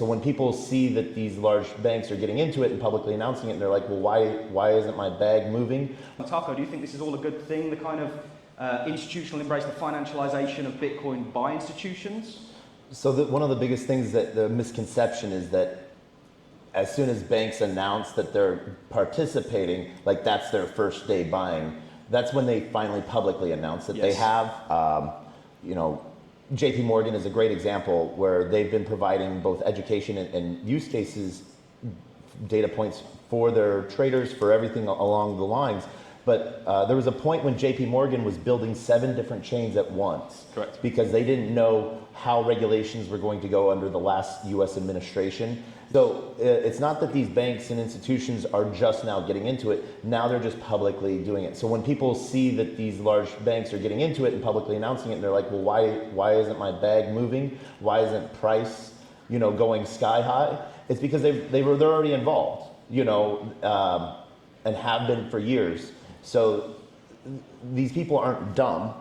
So when people see that these large banks are getting into it and publicly announcing it, and they're like, well, why isn't my bag moving? Taco, do you think this is all a good thing, the kind of institutional embrace, the financialization of Bitcoin by institutions? So one of the biggest things, that the misconception is that as soon as banks announce that they're participating, like that's their first day buying, that's when they finally publicly announce that they have. JP Morgan is a great example where they've been providing both education and use cases, data points for their traders, for everything along the lines. But there was a point when JP Morgan was building 7 different chains at once. Correct. Because they didn't know how regulations were going to go under the last US administration. So it's not that these banks and institutions are just now getting into it. Now they're just publicly doing it. So when people see that these large banks are getting into it and publicly announcing it, and they're like, well, why isn't my bag moving? Why isn't price, going sky high? It's because they're already involved, and have been for years. So these people aren't dumb,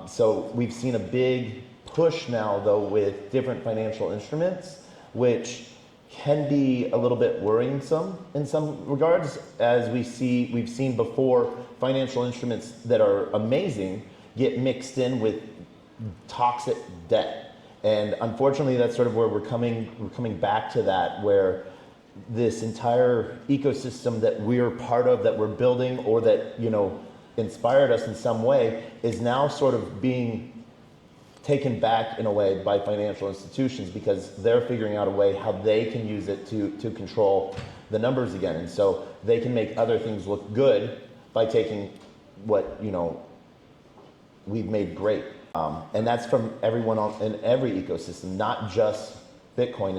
So we've seen a big push now, though, with different financial instruments, which can be a little bit worrisome in some regards, as we've seen before financial instruments that are amazing get mixed in with toxic debt. And unfortunately, that's sort of where we're coming back to that, where this entire ecosystem that we're part of, that we're building, or that inspired us in some way, is now sort of being taken back in a way by financial institutions, because they're figuring out a way how they can use it to control the numbers again. And so they can make other things look good by taking what we've made great. And that's from everyone in every ecosystem, not just Bitcoin.